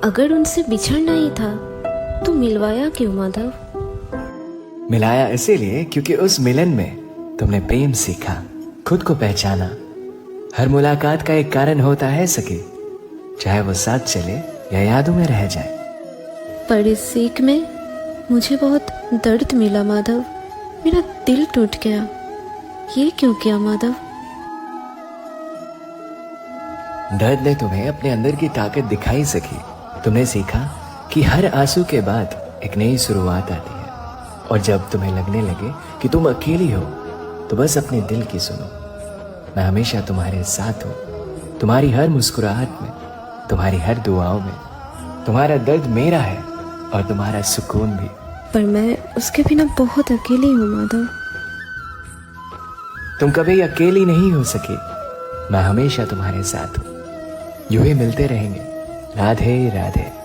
अगर उनसे बिछड़ना ही था तो मिलवाया क्यों माधव? मिलाया इसीलिए क्योंकि उस मिलन में तुमने प्रेम सीखा, खुद को पहचाना। हर मुलाकात का एक कारण होता है सखी, चाहे वो साथ चले या यादों में रह जाए। पर इस सीख में मुझे बहुत दर्द मिला माधव। मेरा दिल टूट गया। ये क्यों किया माधव? दर्द ने तुम्हें अपने अंदर की ताकत दिखाई सकी। तुमने सीखा कि हर आंसू के बाद एक नई शुरुआत आती है। और जब तुम्हें लगने लगे कि तुम अकेली हो तो बस अपने दिल की सुनो। मैं हमेशा तुम्हारे साथ हूं, तुम्हारी हर मुस्कुराहट में, तुम्हारी हर दुआओं में। तुम्हारा दर्द मेरा है और तुम्हारा सुकून भी। पर मैं उसके बिना बहुत अकेली हूँ माधव। तुम कभी अकेली नहीं हो सकी। मैं हमेशा तुम्हारे साथ हूं। यूं ही मिलते रहेंगे। राधे राधे।